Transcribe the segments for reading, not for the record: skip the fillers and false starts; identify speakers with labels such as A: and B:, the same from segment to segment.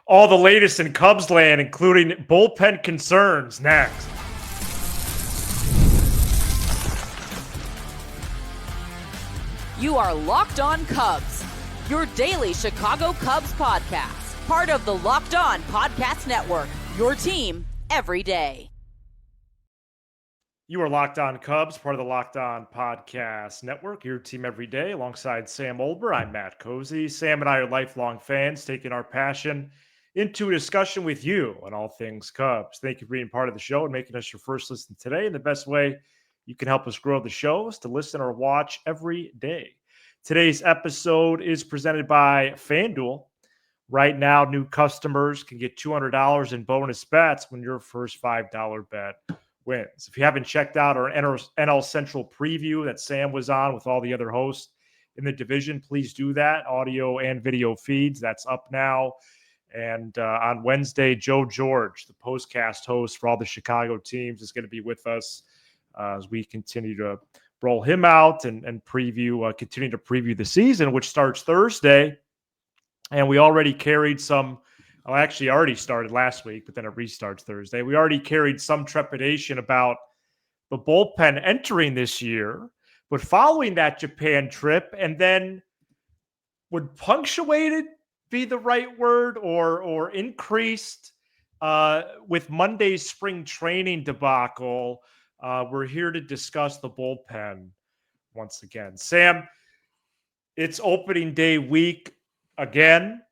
A: All the latest in Cubs land, including bullpen concerns, next.
B: You are Locked On Cubs, your daily Chicago Cubs podcast. Part of the Locked On Podcast Network, your team every day.
A: You are Locked On Cubs, part of the Locked On Podcast Network, your team every day. Alongside Sam Olber, I'm Matt Cozy. Sam and I are lifelong fans, taking our passion into a discussion with you on all things Cubs. Thank you for being part of the show and making us your first listen today. And the best way you can help us grow the show is to listen or watch every day. Today's episode is presented by FanDuel. Right now, new customers can get $200 in bonus bets when your first $5 bet wins. If you haven't checked out our NL Central preview that Sam was on with all the other hosts in the division, please do that. Audio and video feeds, that's up now. And on Wednesday, Joe George, the postcast host for all the Chicago teams, is going to be with us as we continue to roll him out and continue to preview the season, which starts Thursday. And we already carried some. Well, actually, already started last week, but then it restarts Thursday. We already carried some trepidation about the bullpen entering this year, but following that Japan trip, and then would punctuated be the right word or increased with Monday's spring training debacle? We're here to discuss the bullpen once again. Sam, it's opening day week again.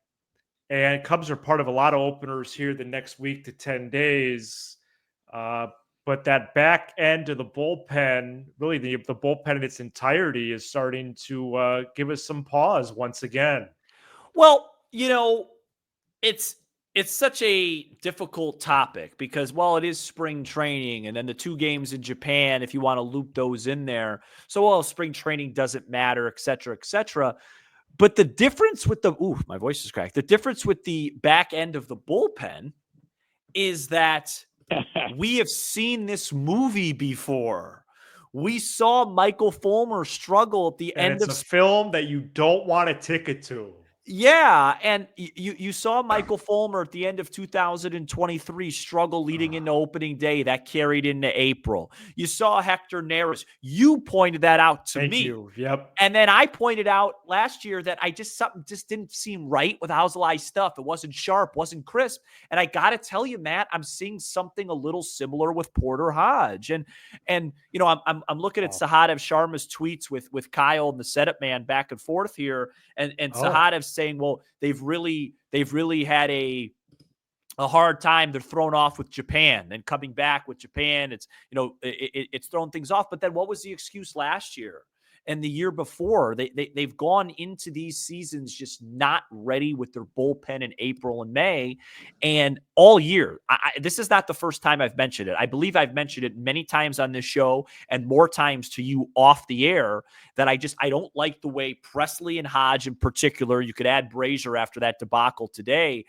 A: And Cubs are part of a lot of openers here the next week to 10 days. But that back end of the bullpen, really the bullpen in its entirety, is starting to give us some pause once again.
C: Well, it's such a difficult topic because while it is spring training and then the 2 games in Japan, if you want to loop those in there. So while spring training doesn't matter, et cetera, but the difference with my voice is cracked. The difference with the back end of the bullpen is that we have seen this movie before. We saw Michael Fulmer struggle at the end of
A: a film that you don't want a ticket to.
C: Yeah, and you saw Michael Fulmer at the end of 2023 struggle leading into opening day. That carried into April. You saw Hector Neris. You pointed that out to me.
A: Thank you. Yep.
C: And then I pointed out last year that something just didn't seem right with Alzolay stuff. It wasn't sharp, wasn't crisp. And I got to tell you, Matt, I'm seeing something a little similar with Porter Hodge. And I'm looking at Sahadev Sharma's tweets with Kyle and the setup man back and forth here, and Sahadev saying, well, they've really had a hard time. They're thrown off with Japan, and coming back with Japan, it's thrown things off. But then what was the excuse last year and the year before? They've gone into these seasons just not ready with their bullpen in April and May, and all year. This is not the first time I've mentioned it. I believe I've mentioned it many times on this show and more times to you off the air that I don't like the way Presley and Hodge in particular, you could add Brazier after that debacle today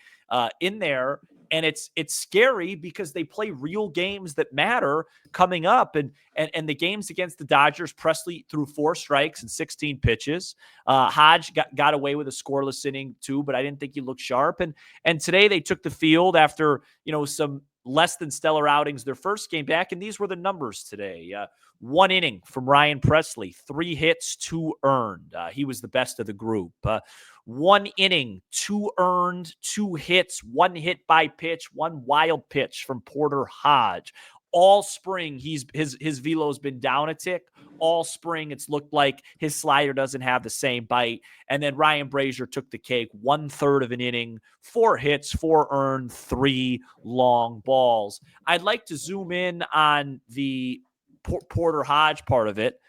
C: in there. And it's scary because they play real games that matter coming up. And the games against the Dodgers, Presley threw 4 strikes and 16 pitches. Hodge got away with a scoreless inning too, but I didn't think he looked sharp. And today they took the field after, some less than stellar outings their first game back. And these were the numbers today. 1 inning from Ryan Presley, 3 hits, 2 earned. He was the best of the group. 1 inning, 2 earned, 2 hits, 1 hit by pitch, 1 wild pitch from Porter Hodge. All spring, his velo's been down a tick. All spring, it's looked like his slider doesn't have the same bite. And then Ryan Brazier took the cake, 1/3 of an inning, 4 hits, 4 earned, 3 long balls. I'd like to zoom in on the Porter Hodge part of it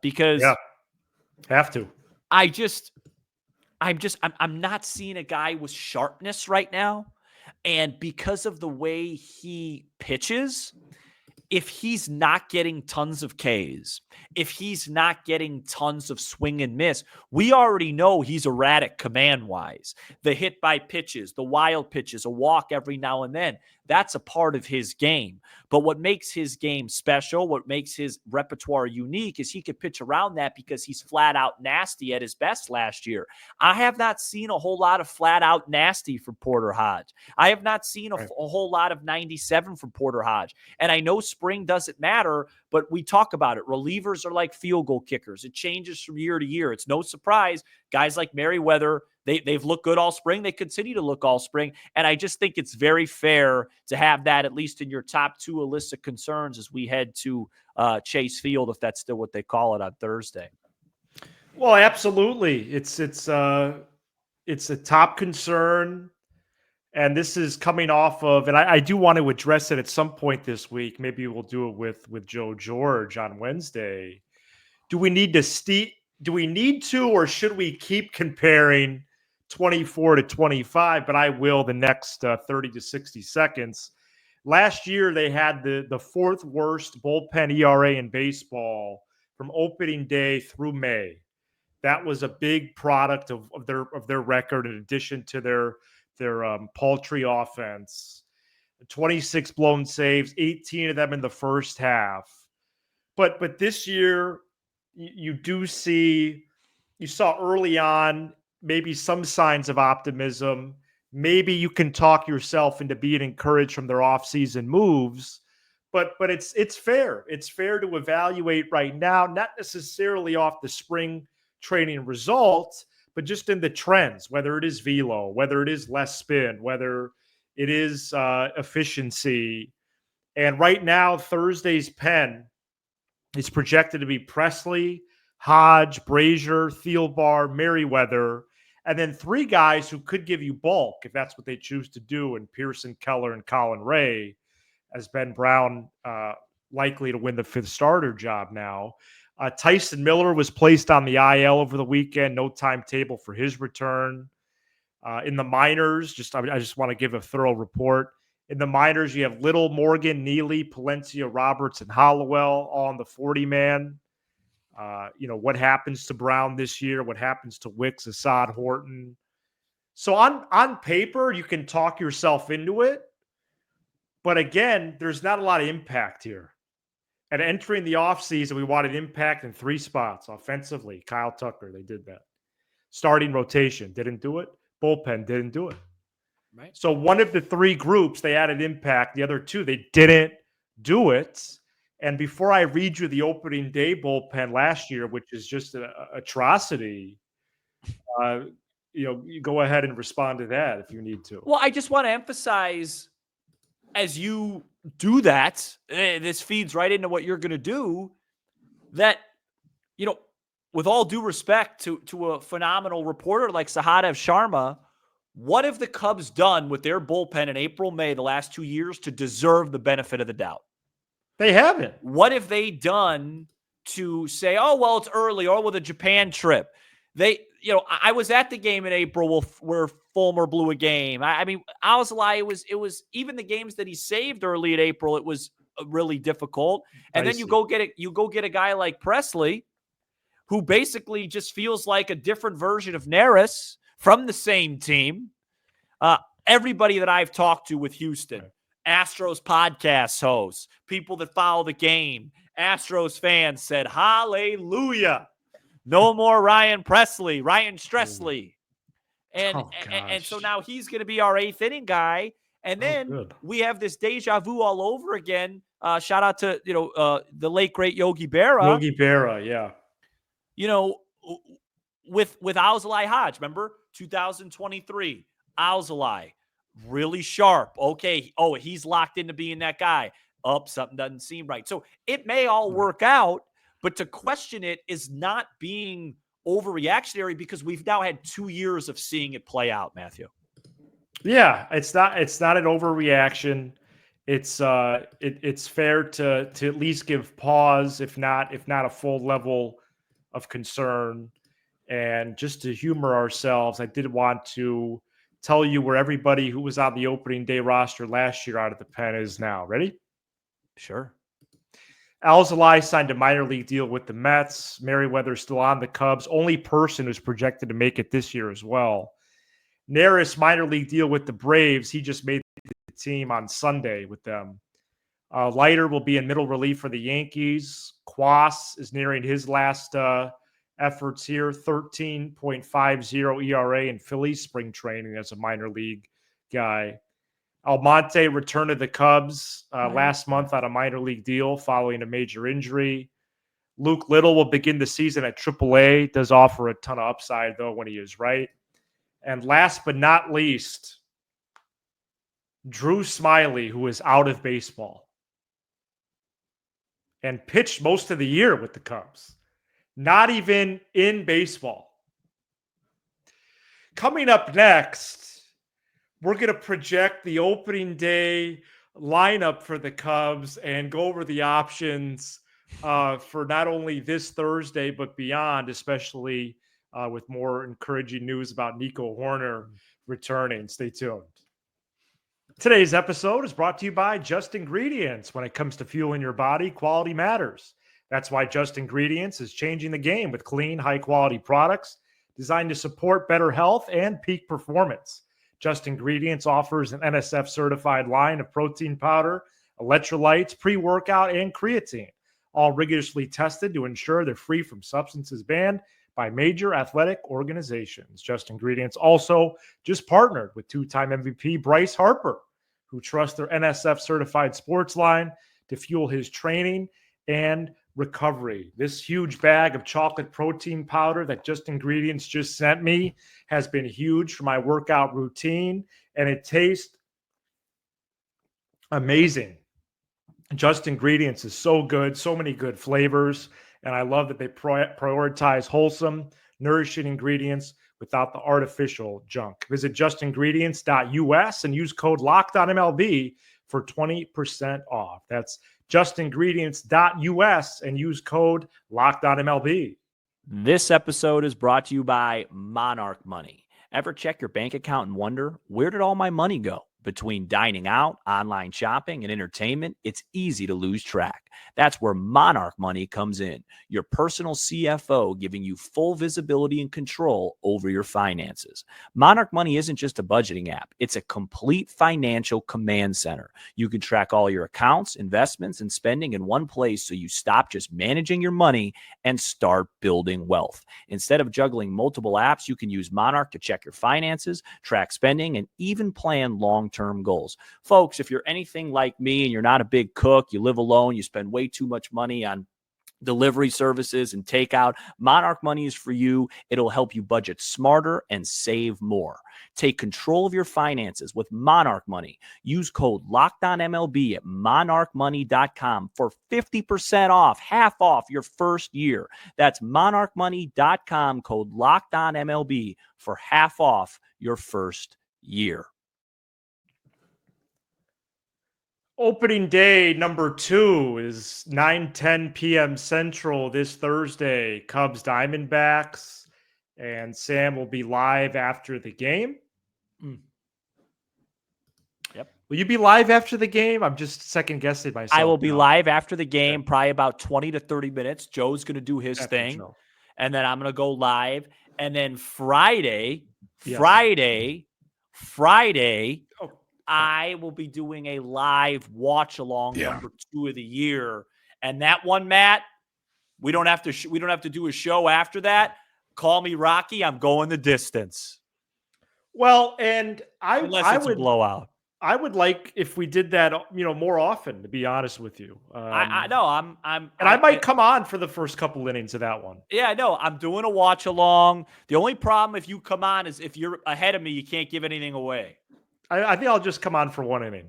C: because
A: have to.
C: I'm not seeing a guy with sharpness right now. And because of the way he pitches, if he's not getting tons of Ks, if he's not getting tons of swing and miss, we already know he's erratic command-wise. The hit by pitches, the wild pitches, a walk every now and then, that's a part of his game. But what makes his game special, what makes his repertoire unique is he could pitch around that because he's flat out nasty at his best last year. I have not seen a whole lot of flat out nasty from Porter Hodge. I have not seen a whole lot of 97 from Porter Hodge. And I know spring doesn't matter, but we talk about it. Relievers are like field goal kickers. It changes from year to year. It's no surprise. Guys like Merriweather, they've looked good all spring. They continue to look all spring. And I just think it's very fair to have that at least in your top 2 list of concerns as we head to Chase Field, if that's still what they call it on Thursday.
A: Well, absolutely. It's a top concern. And this is coming off of, and I do want to address it at some point this week. Maybe we'll do it with Joe George on Wednesday. Do we need to, or should we keep comparing 24 to 25? But I will the next 30 to 60 seconds. Last year, they had the 4th worst bullpen ERA in baseball from opening day through May. That was a big product of their record, in addition to their paltry offense. 26 blown saves, 18 of them in the first half. But this year, you saw early on maybe some signs of optimism. Maybe you can talk yourself into being encouraged from their offseason moves. But it's fair. It's fair to evaluate right now, not necessarily off the spring training results, but just in the trends, whether it is velo, whether it is less spin, whether it is efficiency. And right now, Thursday's pen is projected to be Presley, Hodge, Brazier, Thielbar, Merriweather, and then 3 guys who could give you bulk if that's what they choose to do, and Pearson, Keller, and Colin Ray, as Ben Brown likely to win the 5th starter job now. Tyson Miller was placed on the IL over the weekend. No timetable for his return. In the minors, I just want to give a thorough report. In the minors, you have Little, Morgan, Neely, Palencia, Roberts, and Hollowell all on the 40-man. What happens to Brown this year? What happens to Wicks, Assad, Horton? So on paper, you can talk yourself into it. But again, there's not a lot of impact here. And entering the offseason, we wanted impact in 3 spots. Offensively, Kyle Tucker, they did that. Starting rotation, didn't do it. Bullpen, didn't do it.
C: Right.
A: So one of the 3 groups, they added impact. The other 2, they didn't do it. And before I read you the opening day bullpen last year, which is just an atrocity, you go ahead and respond to that if you need to.
C: Well, I just want to emphasize, as you do that, this feeds right into what you're going to do, that, with all due respect to a phenomenal reporter like Sahadev Sharma, what have the Cubs done with their bullpen in April, May, the last 2 years to deserve the benefit of the doubt?
A: They haven't.
C: What have they done to say, oh, well, it's early, or with a Japan trip? I was at the game in April where Fulmer blew a game. I mean, Alzolay, it was even the games that he saved early in April, it was really difficult. And then you go get a guy like Presley, who basically just feels like a different version of Neris from the same team. Everybody that I've talked to with Houston, Astros podcast hosts, people that follow the game, Astros fans said, hallelujah. No more Ryan Stressley. And so now he's going to be our 8th inning guy. And then we have this deja vu all over again. Shout out to, the late, great Yogi Berra.
A: Yogi Berra, yeah.
C: With Alzolay Hodge, remember? 2023, Alzolay, really sharp. Okay. Oh, he's locked into being that guy. Something doesn't seem right. So it may all work out, but to question it is not being overreactionary, because we've now had 2 years of seeing it play out, Matthew.
A: Yeah, it's not an overreaction. It's fair to at least give pause, if not a full level of concern. And just to humor ourselves, I did want to tell you where everybody who was on the opening day roster last year out of the pen is now. Ready?
C: Sure.
A: Alzolay signed a minor league deal with the Mets. Merriweather's still on the Cubs. Only person who's projected to make it this year as well. Neris, minor league deal with the Braves. He just made the team on Sunday with them. Leiter will be in middle relief for the Yankees. Quas is nearing his last efforts here. 13.50 ERA in Phillies spring training as a minor league guy. Almonte returned to the Cubs last month on a minor league deal following a major injury. Luke Little will begin the season at AAA. Does offer a ton of upside, though, when he is right. And last but not least, Drew Smyly, who is out of baseball and pitched most of the year with the Cubs. Not even in baseball. Coming up next, we're going to project the opening day lineup for the Cubs and go over the options for not only this Thursday, but beyond, especially with more encouraging news about Nico Horner returning. Stay tuned. Today's episode is brought to you by Just Ingredients. When it comes to fueling your body, quality matters. That's why Just Ingredients is changing the game with clean, high-quality products designed to support better health and peak performance. Just Ingredients offers an NSF-certified line of protein powder, electrolytes, pre-workout, and creatine, all rigorously tested to ensure they're free from substances banned by major athletic organizations. Just Ingredients also just partnered with two-time MVP Bryce Harper, who trusts their NSF-certified sports line to fuel his training and recovery. This huge bag of chocolate protein powder that Just Ingredients just sent me has been huge for my workout routine, and it tastes amazing. Just Ingredients is so good, so many good flavors, and I love that they prioritize wholesome, nourishing ingredients without the artificial junk. Visit justingredients.us and use code LOCKEDONMLB for 20% off. That's justingredients.us and use code LOCKEDONMLB.
C: This episode is brought to you by Monarch Money. Ever check your bank account and wonder, where did all my money go? Between dining out, online shopping, and entertainment, it's easy to lose track. That's where Monarch Money comes in, your personal CFO giving you full visibility and control over your finances. Monarch Money isn't just a budgeting app. It's a complete financial command center. You can track all your accounts, investments, and spending in one place so you stop just managing your money and start building wealth. Instead of juggling multiple apps, you can use Monarch to check your finances, track spending, and even plan long-term goals. Folks, if you're anything like me and you're not a big cook, you live alone, you spend way too much money on delivery services and takeout, Monarch Money is for you. It'll help you budget smarter and save more. Take control of your finances with Monarch Money. Use code LOCKEDONMLB at monarchmoney.com for 50% off, half off your first year. That's monarchmoney.com, code LOCKEDONMLB for half off your first year.
A: Opening day number 2 is 9:10 p.m. Central this Thursday. Cubs Diamondbacks, and Sam will be live after the game.
C: Yep.
A: Will you be live after the game? I'm just second guessing myself.
C: I will be live after the game, probably about 20 to 30 minutes. Joe's going to do his thing, and then I'm going to go live. And then Friday, I will be doing a live watch along number 2 of the year. And that one, Matt, we don't have to do a show after that. Call me Rocky. I'm going the distance.
A: Well, and
C: unless it's a blowout.
A: I would like if we did that, more often, to be honest with you.
C: I know
A: I might come on for the first couple innings of that one.
C: Yeah, no, I'm doing a watch along. The only problem if you come on is if you're ahead of me, you can't give anything away.
A: I think I'll just come on for one inning.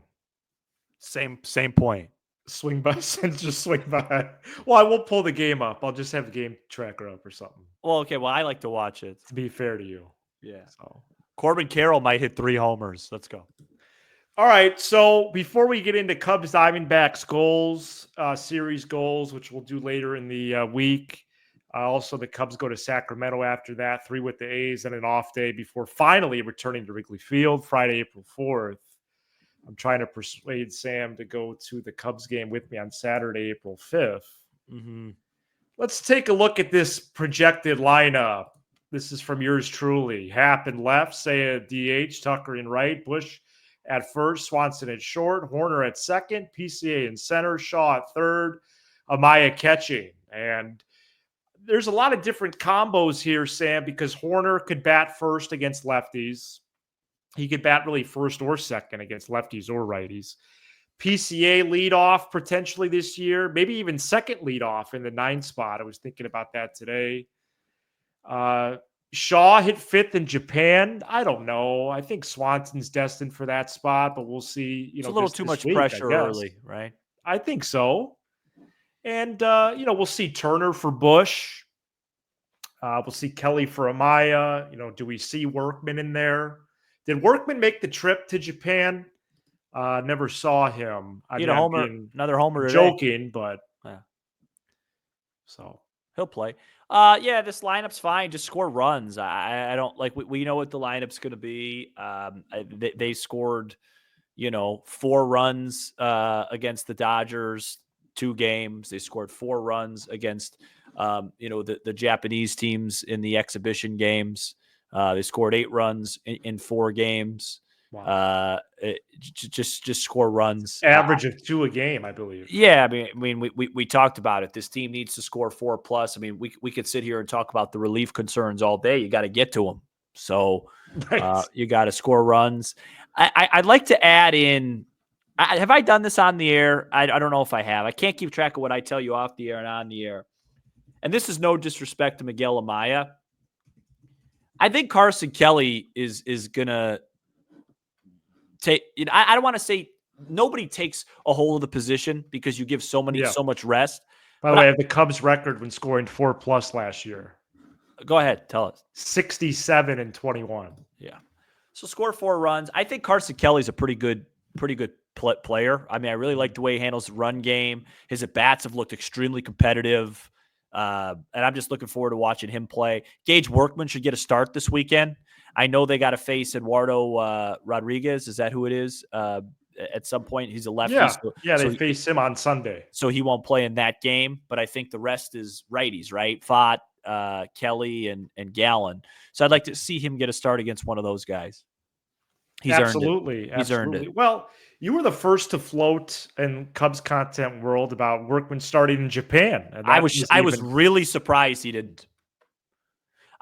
C: Same point.
A: Swing by and just swing by. Well, I won't pull the game up. I'll just have the game tracker up or something.
C: Well, okay. Well, I like to watch it.
A: To be fair to you.
C: Yeah. So Corbin Carroll might hit 3 homers. Let's go.
A: All right. So before we get into Cubs Diamondbacks goals, series goals, which we'll do later in the week. Also, the Cubs go to Sacramento after that, 3 with the A's and an off day before finally returning to Wrigley Field Friday, April 4th. I'm trying to persuade Sam to go to the Cubs game with me on Saturday, April 5th.
C: Mm-hmm.
A: Let's take a look at this projected lineup. This is from yours truly. Happ in left, say a DH, Tucker in right, Bush at first, Swanson at short, Horner at second, PCA in center, Shaw at third, Amaya catching. And there's a lot of different combos here, Sam, because Horner could bat first against lefties. He could bat really first or second against lefties or righties. PCA leadoff potentially this year, maybe even second leadoff in the 9 spot. I was thinking about that today. Shaw hit 5th in Japan. I don't know. I think Swanson's destined for that spot, but we'll see.
C: It's a little too much pressure early, right?
A: I think so. And, we'll see Turner for Bush. We'll see Kelly for Amaya. Do we see Workman in there? Did Workman make the trip to Japan? Never saw him.
C: He had a homer, another homer today.
A: Joking, but
C: yeah.
A: So
C: he'll play. This lineup's fine. Just score runs. I don't like. We know what the lineup's going to be. They scored, 4 runs against the Dodgers 2 games. They scored 4 runs against the Japanese teams in the exhibition games. They scored 8 runs in 4 games. Wow. Just score runs.
A: Average of 2 a game, I believe.
C: Yeah, I mean, we talked about it. This team needs to score 4+. I mean, we could sit here and talk about the relief concerns all day. You got to get to them. So you got to score runs. I'd like to add in. Have I done this on the air? I don't know if I have. I can't keep track of what I tell you off the air and on the air. And this is no disrespect to Miguel Amaya. I think Carson Kelly is gonna take. I don't want to say nobody takes a hold of the position because you give so much rest.
A: By the way, I have the Cubs record when scoring 4+ last year.
C: Go ahead, tell us.
A: 67 and 21.
C: Yeah. So score 4 runs. I think Carson Kelly's a pretty good player. I mean, I really like the way he handles the run game. His at bats have looked extremely competitive. And I'm just looking forward to watching him play. Gage Workman should get a start this weekend. I know they got to face Eduardo Rodriguez. Is that who it is? At some point, he's a lefty.
A: They face him on Sunday.
C: So he won't play in that game, but I think the rest is righties, right? Fott, Kelly, and Gallen. So I'd like to see him get a start against one of those guys. He's earned it.
A: Well, you were the first to float in Cubs content world about Workman starting in Japan. And
C: I was really surprised he didn't.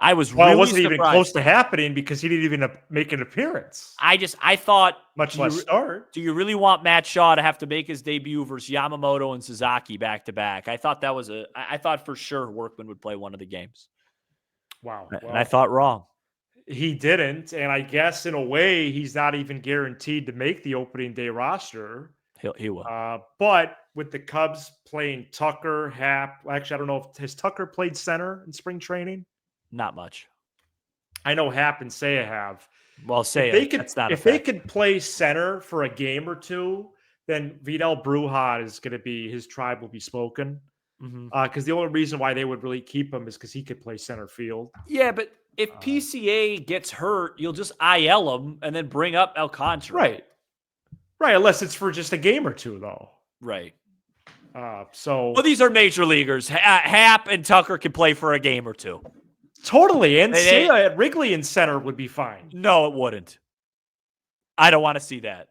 C: It
A: wasn't even close to happening because he didn't even make an appearance.
C: I thought
A: much less start.
C: Do you really want Matt Shaw to have to make his debut versus Yamamoto and Sasaki back to back? I thought I thought for sure Workman would play one of the games.
A: Wow.
C: And I thought wrong.
A: He didn't, and I guess in a way he's not even guaranteed to make the opening day roster.
C: He will.
A: But with the Cubs playing Tucker, Happ, actually I don't know if has Tucker played center in spring training.
C: Not much.
A: I know Happ and Seiya have.
C: Well, Seiya,
A: if they could play center for a game or two, then Vidal Bruja is going to be his tribe will be spoken. Because the only reason why they would really keep him is because he could play center field.
C: Yeah, but if PCA gets hurt, you'll just IL him and then bring up Alcantara.
A: Right. Unless it's for just a game or two, though.
C: Right.
A: Well,
C: these are major leaguers. Happ and Tucker can play for a game or two.
A: Totally. And Seiya at Wrigley in center would be fine.
C: No, it wouldn't. I don't want to see that.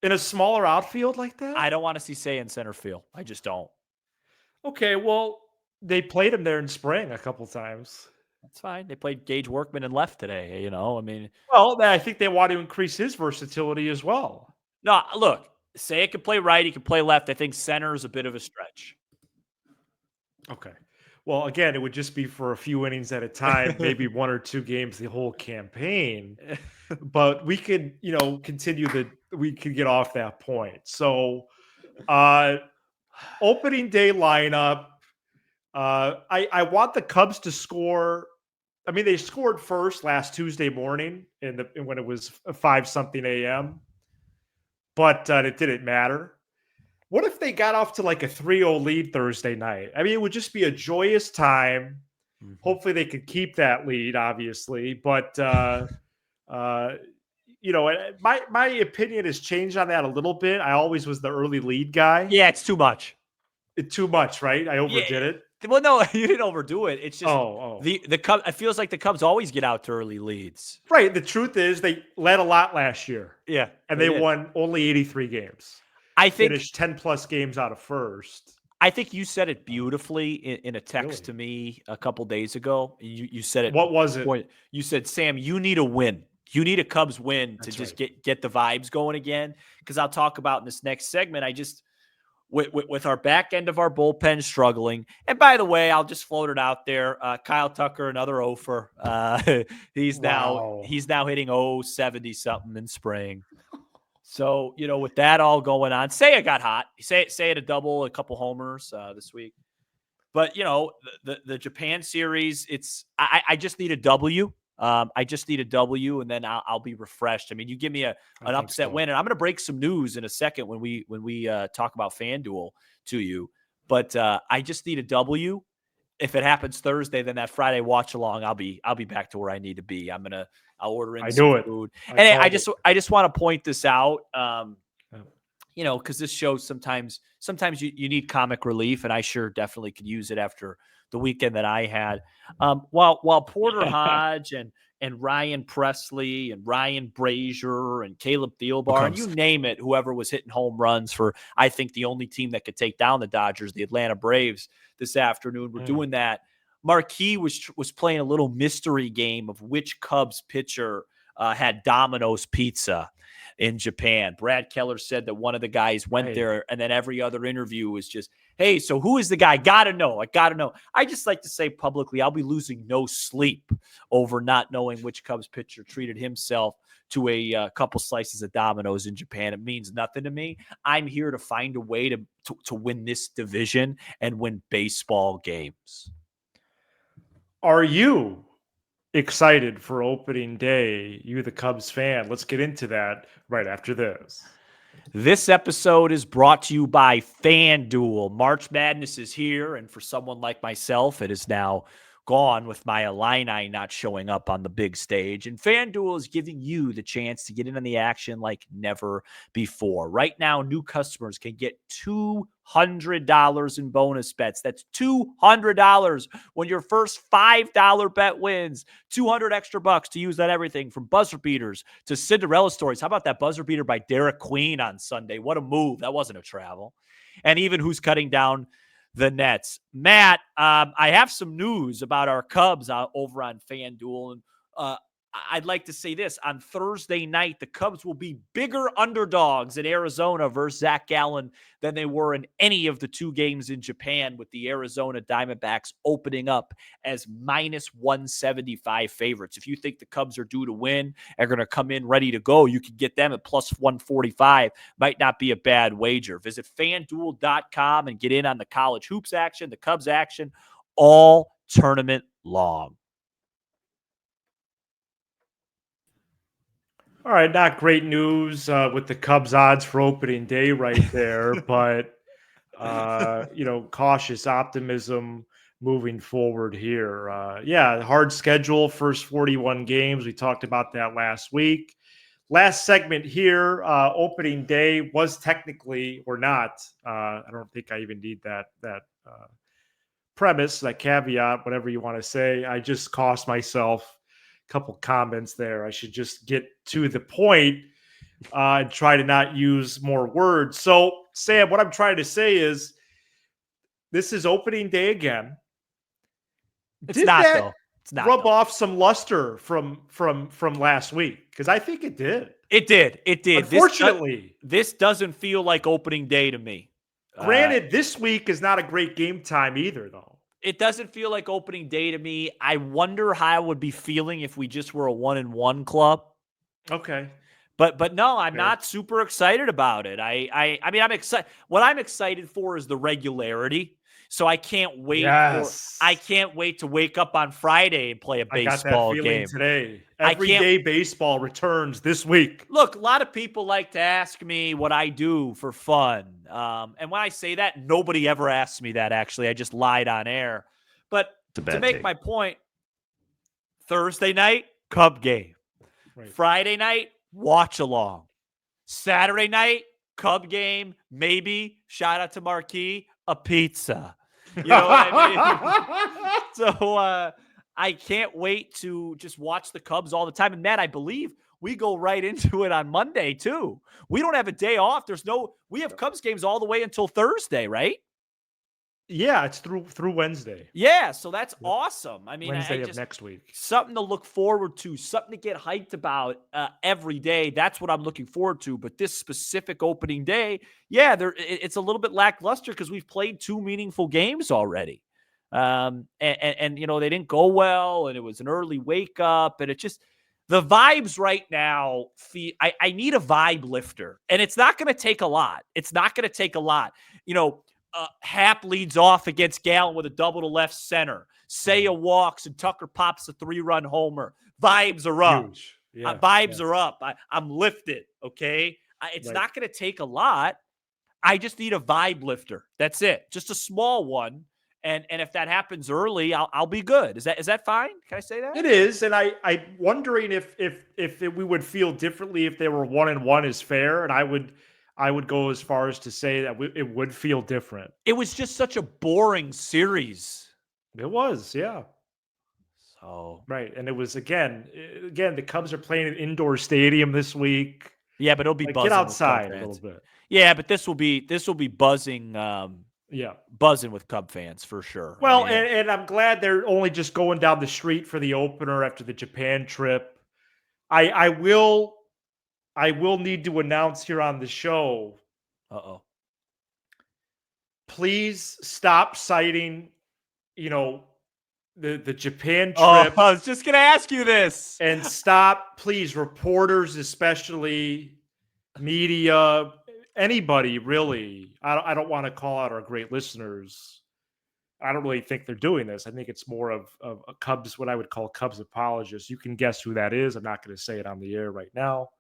A: In a smaller outfield like that?
C: I don't want to see Seiya in center field. I just don't.
A: Okay, well, they played him there in spring a couple times.
C: That's fine. They played Gage Workman in left today, I mean.
A: Well, I think they want to increase his versatility as well.
C: No, look, Seiya can play right. He can play left. I think center is a bit of a stretch.
A: Okay. Well, again, it would just be for a few innings at a time, maybe 1 or 2 games the whole campaign. But we could, continue we could get off that point. So, opening day lineup. I want the Cubs to score. I mean, they scored first last Tuesday morning when it was 5-something a.m., but it didn't matter. What if they got off to like a 3-0 lead Thursday night? I mean, it would just be a joyous time. Hopefully they could keep that lead, obviously. But, my opinion has changed on that a little bit. I always was the early lead guy.
C: Yeah, it's too much.
A: Too much, right? I overdid it.
C: Well, no, you didn't overdo it. It's just the Cubs. It feels like the Cubs always get out to early leads.
A: Right. The truth is they led a lot last year.
C: Yeah.
A: And they won only 83 games.
C: I think
A: finished 10 plus games out of first.
C: I think you said it beautifully in a text to me a couple days ago. You said it.
A: What was it?
C: You said, Sam, you need a win. You need a Cubs win to just get the vibes going again. Because I'll talk about in this next segment. I just with our back end of our bullpen struggling. And by the way, I'll just float it out there. Kyle Tucker, another offer. He's now hitting 070 something in spring. So, with that all going on, say I got hot. Say it a double, a couple homers this week. But, the Japan series, I just need a W. I just need a W, and then I'll be refreshed. I mean, you give me an upset win, and I'm going to break some news in a second when we talk about FanDuel to you. But I just need a W. If it happens Thursday, then that Friday watch along, I'll be back to where I need to be. I'll order in some food. And I just want to point this out, because this shows sometimes you need comic relief, and I sure definitely could use it after the weekend that I had. While Porter Hodge and Ryan Presley and Ryan Brazier and Caleb Thielbar, and you name it, whoever was hitting home runs for, I think, the only team that could take down the Dodgers, the Atlanta Braves, this afternoon. We're doing that. Marquis was playing a little mystery game of which Cubs pitcher had Domino's Pizza in Japan. Brad Keller said that one of the guys went there, and then every other interview was just, hey, so who is the guy? Gotta know. I just like to say publicly, I'll be losing no sleep over not knowing which Cubs pitcher treated himself to a couple slices of Domino's in Japan. It means nothing to me. I'm here to find a way to win this division and win baseball games.
A: Are you excited for opening day? You, the Cubs fan. Let's get into that right after this.
C: This episode is brought to you by FanDuel. March Madness is here, and for someone like myself, it is now gone with my Illini not showing up on the big stage. And FanDuel is giving you the chance to get in on the action like never before. Right now, new customers can get $200 in bonus bets. That's $200 when your first $5 bet wins. 200 extra bucks to use on everything from buzzer beaters to Cinderella stories. How about that buzzer beater by Derek Queen on Sunday? What a move. That wasn't a travel. And even who's cutting down the Nets. Matt, I have some news about our Cubs over on FanDuel. And I'd like to say this. On Thursday night, the Cubs will be bigger underdogs in Arizona versus Zach Gallen than they were in any of the two games in Japan, with the Arizona Diamondbacks opening up as minus 175 favorites. If you think the Cubs are due to win and are going to come in ready to go, you can get them at plus 145. Might not be a bad wager. Visit FanDuel.com and get in on the college hoops action, the Cubs action, all tournament long.
A: All right, not great news with the Cubs odds for opening day right there, but cautious optimism moving forward here. Hard schedule, first 41 games. We talked about that last week. Last segment here, opening day was technically or not. I don't think I even need that premise, that caveat, whatever you want to say. I just cost myself couple comments there. I should just get to the point and try to not use more words. So, Sam, what I'm trying to say is this is opening day again.
C: It's not
A: rub off some luster from last week? Because I think it did.
C: It did.
A: Unfortunately,
C: this doesn't feel like opening day to me.
A: Granted, this week is not a great game time either, though.
C: It doesn't feel like opening day to me. I wonder how I would be feeling if we just were a 1-1 club.
A: Okay.
C: But no, I'm not super excited about it. I mean, I'm excited. What I'm excited for is the regularity. So I can't wait.
A: Yes.
C: I can't wait to wake up on Friday and play a baseball
A: I got that feeling
C: game
A: today. Everyday baseball returns this week.
C: Look, a lot of people like to ask me what I do for fun. And when I say that, nobody ever asks me that, actually. I just lied on air. But to make my point, Thursday night, Cub game. Right. Friday night, watch along. Saturday night, Cub game, maybe, shout out to Marquis, a pizza. You know what I mean? So I can't wait to just watch the Cubs all the time. And Matt, I believe we go right into it on Monday too. We don't have a day off. We have Cubs games all the way until Thursday, right?
A: Yeah, it's through Wednesday.
C: Yeah, so that's awesome. I mean,
A: Wednesday
C: I
A: of
C: just
A: next week.
C: something to look forward to, something to get hyped about every day. That's what I'm looking forward to. But this specific opening day, yeah, it's a little bit lackluster because we've played 2 meaningful games already. And you know, they didn't go well, and it was an early wake up, and it just the vibes right now. I need a vibe lifter, and it's not going to take a lot. It's not going to take a lot. You know, Hap leads off against Gallen with a double to left center. Seiya walks and Tucker pops a 3-run homer. Vibes are up.
A: Huge. Yeah,
C: Vibes are up. I'm lifted. Okay. It's not going to take a lot. I just need a vibe lifter. That's it. Just a small one. And if that happens early, I'll be good. Is that fine? Can I say that?
A: It is, and I'm wondering if we would feel differently if they were 1-1 is fair, and I would go as far as to say that it would feel different.
C: It was just such a boring series.
A: It was, yeah.
C: So
A: right, and it was again. The Cubs are playing an indoor stadium this week.
C: Yeah, but it'll be buzzing.
A: Get outside a little bit.
C: Yeah, but this will be buzzing. Buzzing with Cub fans for sure.
A: Well, and I'm glad they're only just going down the street for the opener after the Japan trip. I will need to announce here on the show. Please stop citing, the Japan trip.
C: Oh, I was just going to ask you this.
A: And stop, please, reporters, especially media, anybody really. I don't want to call out our great listeners. I don't really think they're doing this. I think it's more of a Cubs, what I would call Cubs apologists. You can guess who that is. I'm not going to say it on the air right now.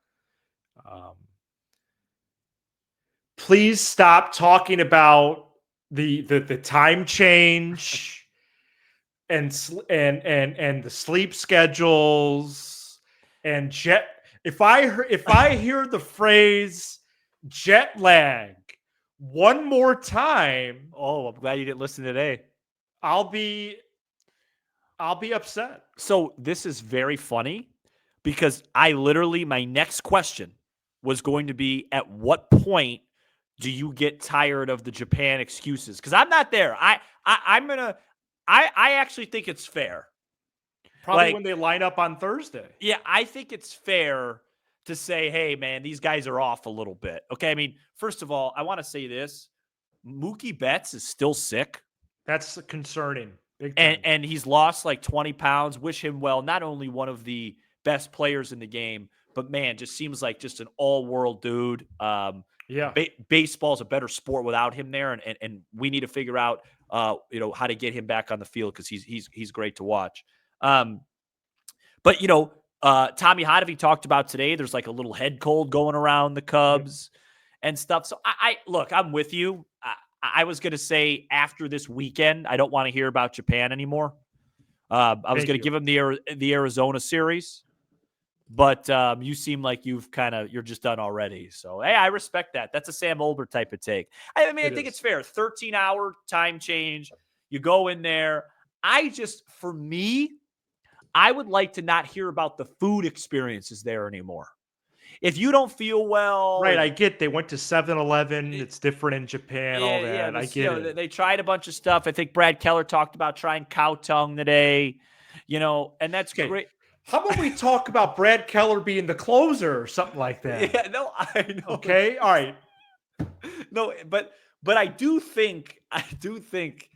A: Please stop talking about the time change and the sleep schedules and jet. If I hear the phrase jet lag one more time,
C: oh, I'm glad you didn't listen today.
A: I'll be upset.
C: So this is very funny because my next question was going to be, at what point do you get tired of the Japan excuses? Because I'm not there. I actually think it's fair.
A: Probably when they line up on Thursday.
C: Yeah, I think it's fair to say, hey, man, these guys are off a little bit. Okay, I mean, first of all, I want to say this. Mookie Betts is still sick.
A: That's concerning. Big
C: time. And he's lost like 20 pounds. Wish him well. Not only one of the best players in the game, but, man, just seems like just an all-world dude. Baseball's a better sport without him there, and we need to figure out, how to get him back on the field because he's great to watch. But Tommy Hotovy talked about today. There's like a little head cold going around the Cubs and stuff. So look, I'm with you. I was going to say after this weekend, I don't want to hear about Japan anymore. I was going to give him the Arizona series, but you seem like you're just done already. So, hey, I respect that. That's a Sam Olber type of take. I think it's fair. 13-hour time change. You go in there. For me, I would like to not hear about the food experiences there anymore. If you don't feel well.
A: Right, I get they went to 7-Eleven. It's different in Japan, all that. Yeah, I get it.
C: They tried a bunch of stuff. I think Brad Keller talked about trying cow tongue today, and that's great.
A: How about we talk about Brad Keller being the closer or something like that?
C: Yeah, no, I know.
A: Okay, all right.
C: No, but I do think I do think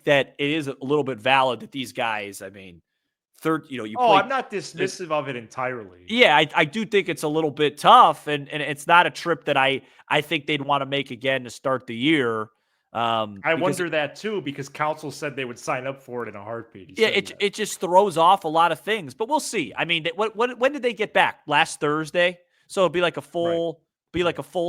C: that it is a little bit valid that these guys,
A: I'm not dismissive of it entirely.
C: Yeah, I do think it's a little bit tough, and it's not a trip that I think they'd want to make again to start the year.
A: I wonder that too, because Council said they would sign up for it in a heartbeat.
C: It just throws off a lot of things, but we'll see. I mean, when did they get back? Last Thursday, so it'll be like a full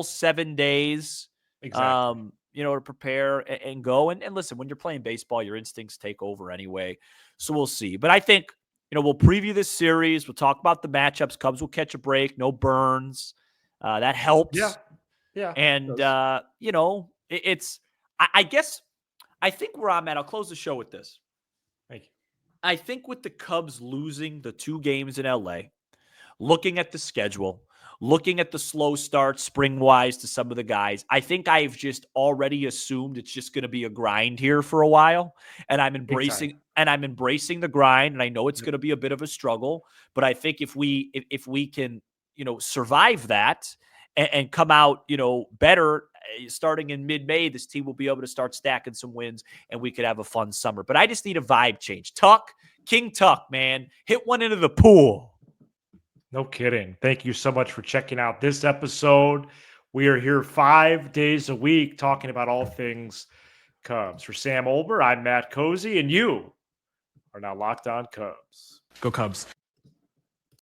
C: 7 days.
A: Exactly.
C: To prepare and go. And listen, when you're playing baseball, your instincts take over anyway. So we'll see. But I think we'll preview this series. We'll talk about the matchups. Cubs will catch a break. No Burns. That helps.
A: Yeah.
C: And, I guess, I think where I'm at, I'll close the show with this.
A: Thank you.
C: I think with the Cubs losing the 2 games in LA, looking at the schedule, looking at the slow start spring-wise to some of the guys, I think I've just already assumed it's just going to be a grind here for a while, and I'm embracing the grind, and I know it's going to be a bit of a struggle, but I think if we can, survive that and come out, better starting in mid-May, this team will be able to start stacking some wins, and we could have a fun summer. But I just need a vibe change. Tuck, King Tuck, man, hit one into the pool.
A: No kidding. Thank you so much for checking out this episode. We are here 5 days a week talking about all things Cubs. For Sam Olber, I'm Matt Cozy, and you are now Locked On Cubs.
D: Go Cubs.